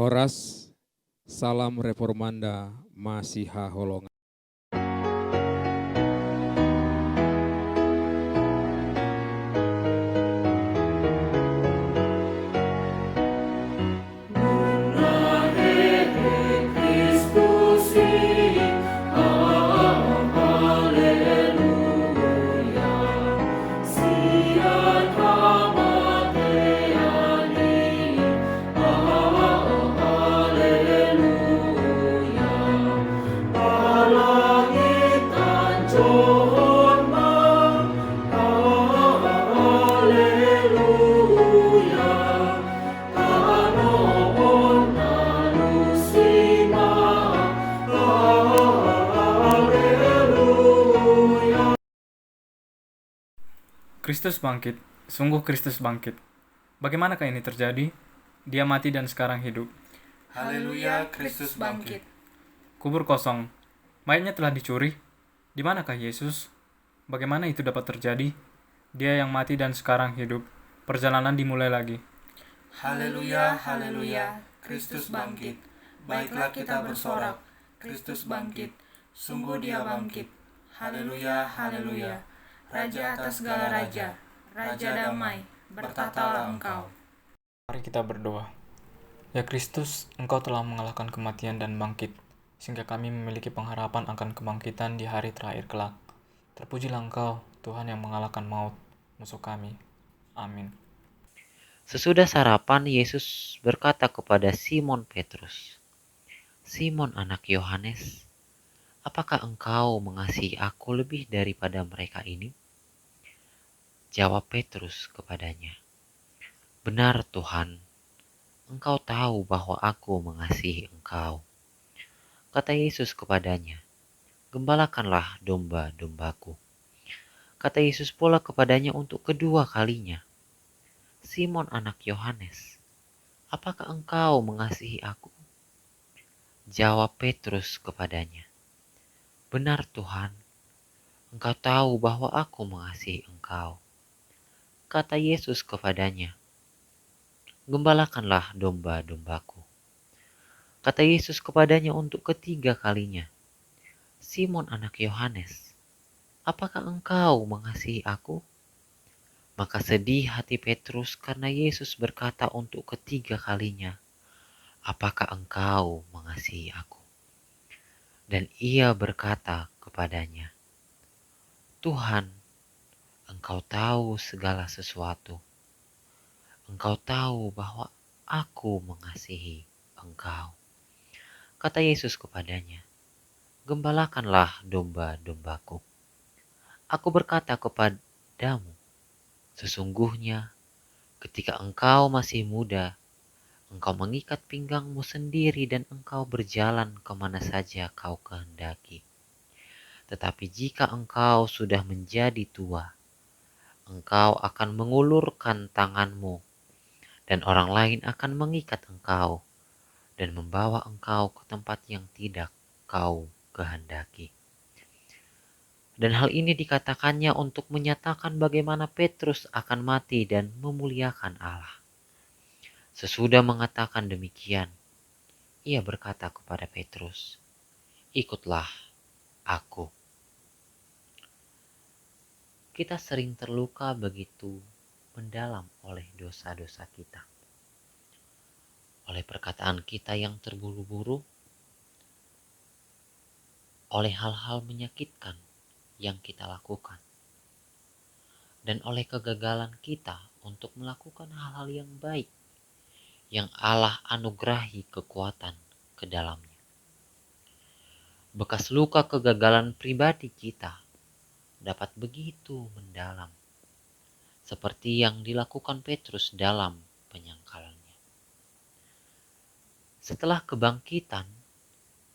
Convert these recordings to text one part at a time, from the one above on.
Oras, salam reformanda, Masiha Holongan. Kristus bangkit, sungguh Kristus bangkit. Bagaimanakah ini terjadi? Dia mati dan sekarang hidup. Haleluya, Kristus bangkit. Kubur kosong, mayatnya telah dicuri. Di manakah Yesus? Bagaimana itu dapat terjadi? Dia yang mati dan sekarang hidup. Perjalanan dimulai lagi. Haleluya, haleluya, Kristus bangkit. Baiklah kita bersorak, Kristus bangkit. Sungguh dia bangkit. Haleluya, haleluya. Raja atas segala raja, Raja damai, bertatalah engkau. Mari kita berdoa. Ya Kristus, Engkau telah mengalahkan kematian dan bangkit, sehingga kami memiliki pengharapan akan kebangkitan di hari terakhir kelak. Terpujilah Engkau, Tuhan yang mengalahkan maut, musuh kami. Amin. Sesudah sarapan, Yesus berkata kepada Simon Petrus, "Simon anak Yohanes, apakah engkau mengasihi aku lebih daripada mereka ini?" Jawab Petrus kepadanya, "Benar Tuhan, Engkau tahu bahwa aku mengasihi Engkau." Kata Yesus kepadanya, "Gembalakanlah domba-dombaku." Kata Yesus pula kepadanya untuk kedua kalinya, "Simon anak Yohanes, apakah engkau mengasihi aku?" Jawab Petrus kepadanya, "Benar Tuhan, Engkau tahu bahwa aku mengasihi Engkau." Kata Yesus kepadanya, "Gembalakanlah domba-dombaku." Kata Yesus kepadanya untuk ketiga kalinya, "Simon anak Yohanes, apakah engkau mengasihi aku?" Maka sedih hati Petrus karena Yesus berkata untuk ketiga kalinya, "Apakah engkau mengasihi aku?" Dan ia berkata kepadanya, "Tuhan, Engkau tahu segala sesuatu. Engkau tahu bahwa aku mengasihi Engkau." Kata Yesus kepadanya, "Gembalakanlah domba-dombaku. Aku berkata kepadamu, sesungguhnya ketika engkau masih muda, engkau mengikat pinggangmu sendiri dan engkau berjalan kemana saja kau kehendaki. Tetapi jika engkau sudah menjadi tua, engkau akan mengulurkan tanganmu dan orang lain akan mengikat engkau dan membawa engkau ke tempat yang tidak kau kehendaki." Dan hal ini dikatakannya untuk menyatakan bagaimana Petrus akan mati dan memuliakan Allah. Sesudah mengatakan demikian, ia berkata kepada Petrus, "Ikutlah aku." Kita sering terluka begitu mendalam oleh dosa-dosa kita. Oleh perkataan kita yang terburu-buru, oleh hal-hal menyakitkan yang kita lakukan, dan oleh kegagalan kita untuk melakukan hal-hal yang baik yang Allah anugerahi kekuatan ke dalamnya. Bekas luka kegagalan pribadi kita dapat begitu mendalam, seperti yang dilakukan Petrus dalam penyangkalannya. Setelah kebangkitan,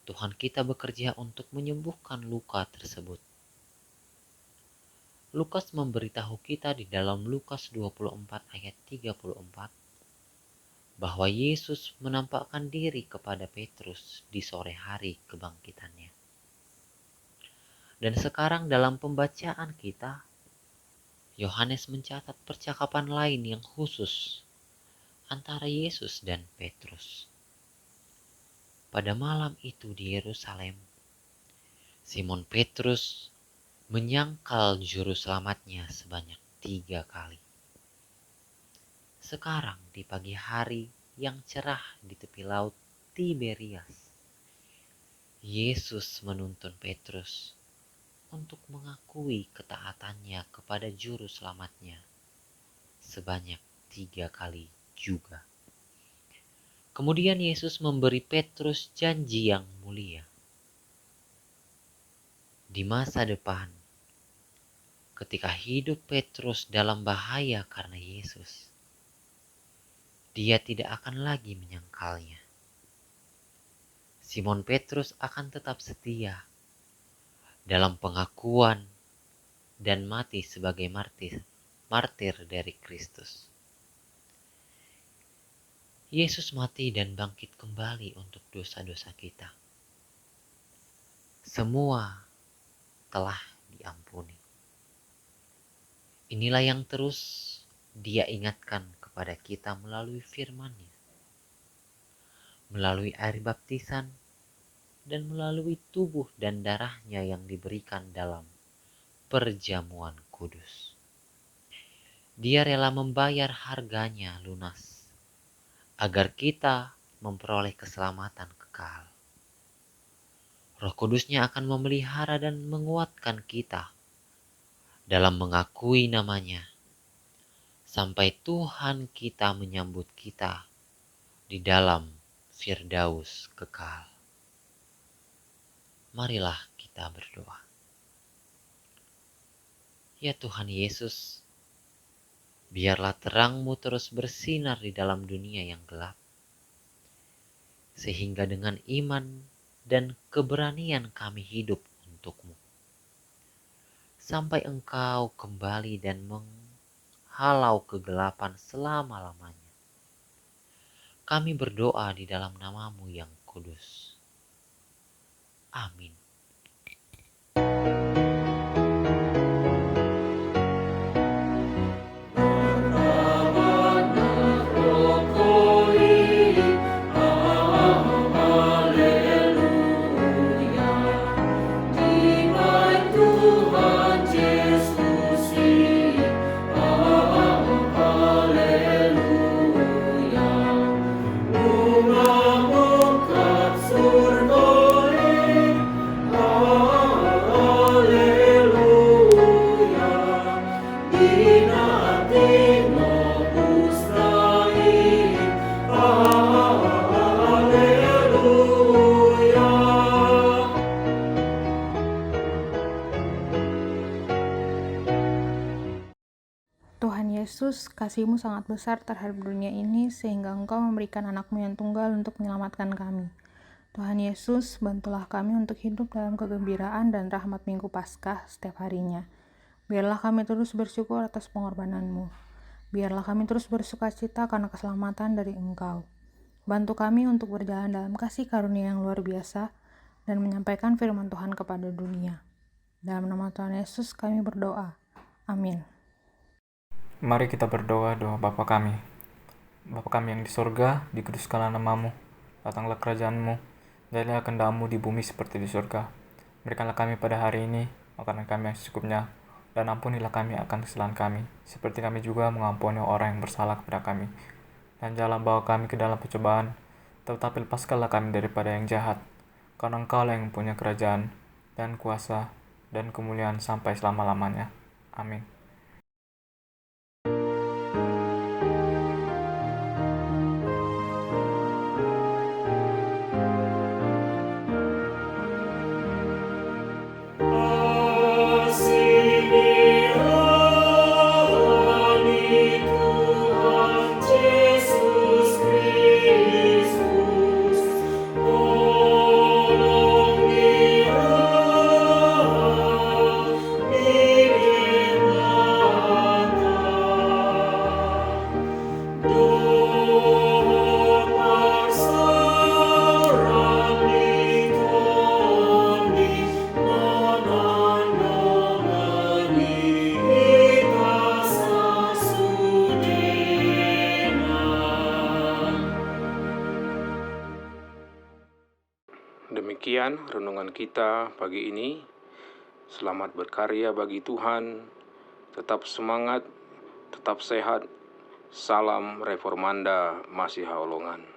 Tuhan kita bekerja untuk menyembuhkan luka tersebut. Lukas memberitahu kita di dalam Lukas 24 ayat 34 bahwa Yesus menampakkan diri kepada Petrus di sore hari kebangkitannya. Dan sekarang dalam pembacaan kita, Yohanes mencatat percakapan lain yang khusus antara Yesus dan Petrus. pada malam itu di Yerusalem, Simon Petrus menyangkal juru selamatnya sebanyak 3 kali. Sekarang di pagi hari yang cerah di tepi laut Tiberias, Yesus menuntun Petrus untuk mengakui ketaatannya kepada juru selamatnya sebanyak 3 kali juga. Kemudian Yesus memberi Petrus janji yang mulia. Di masa depan, ketika hidup Petrus dalam bahaya karena Yesus, dia tidak akan lagi menyangkalnya. Simon Petrus akan tetap setia dalam pengakuan dan mati sebagai martir dari Kristus. Yesus mati dan bangkit kembali untuk dosa-dosa kita. Semua telah diampuni. Inilah yang terus Dia ingatkan kepada kita melalui firman-Nya, melalui air baptisan, dan melalui tubuh dan darah-Nya yang diberikan dalam perjamuan kudus. Dia rela membayar harganya lunas agar kita memperoleh keselamatan kekal. Roh Kudus-Nya akan memelihara dan menguatkan kita dalam mengakui nama-Nya sampai Tuhan kita menyambut kita di dalam Firdaus kekal. Marilah kita berdoa. Ya Tuhan Yesus, biarlah terang-Mu terus bersinar di dalam dunia yang gelap, sehingga dengan iman dan keberanian kami hidup untuk-Mu, sampai Engkau kembali dan menghalau kegelapan selama-lamanya. Kami berdoa di dalam nama-Mu yang kudus. Amin. Tuhan Yesus, kasih-Mu sangat besar terhadap dunia ini sehingga Engkau memberikan anak-Mu yang tunggal untuk menyelamatkan kami. Tuhan Yesus, bantulah kami untuk hidup dalam kegembiraan dan rahmat Minggu Paskah setiap harinya. Biarlah kami terus bersyukur atas pengorbanan-Mu. Biarlah kami terus bersukacita karena keselamatan dari Engkau. Bantu kami untuk berjalan dalam kasih karunia yang luar biasa dan menyampaikan firman Tuhan kepada dunia. Dalam nama Tuhan Yesus kami berdoa. Amin. Mari kita berdoa doa Bapa kami. Bapa kami yang di sorga, dikuduskanlah nama-Mu, datanglah kerajaan-Mu, jadilah kehendak-Mu di bumi seperti di sorga. Berikanlah kami pada hari ini makanan kami yang secukupnya, dan ampunilah kami akan kesalahan kami, seperti kami juga mengampuni orang yang bersalah kepada kami. Dan janganlah bawa kami ke dalam pencobaan, tetapi lepaskanlah kami daripada yang jahat, karena Engkau-lah yang punya kerajaan, dan kuasa, dan kemuliaan sampai selama-lamanya. Amin. Demikian renungan kita pagi ini. Selamat berkarya bagi Tuhan. Tetap semangat, tetap sehat. Salam Reformanda Masiha Holongan.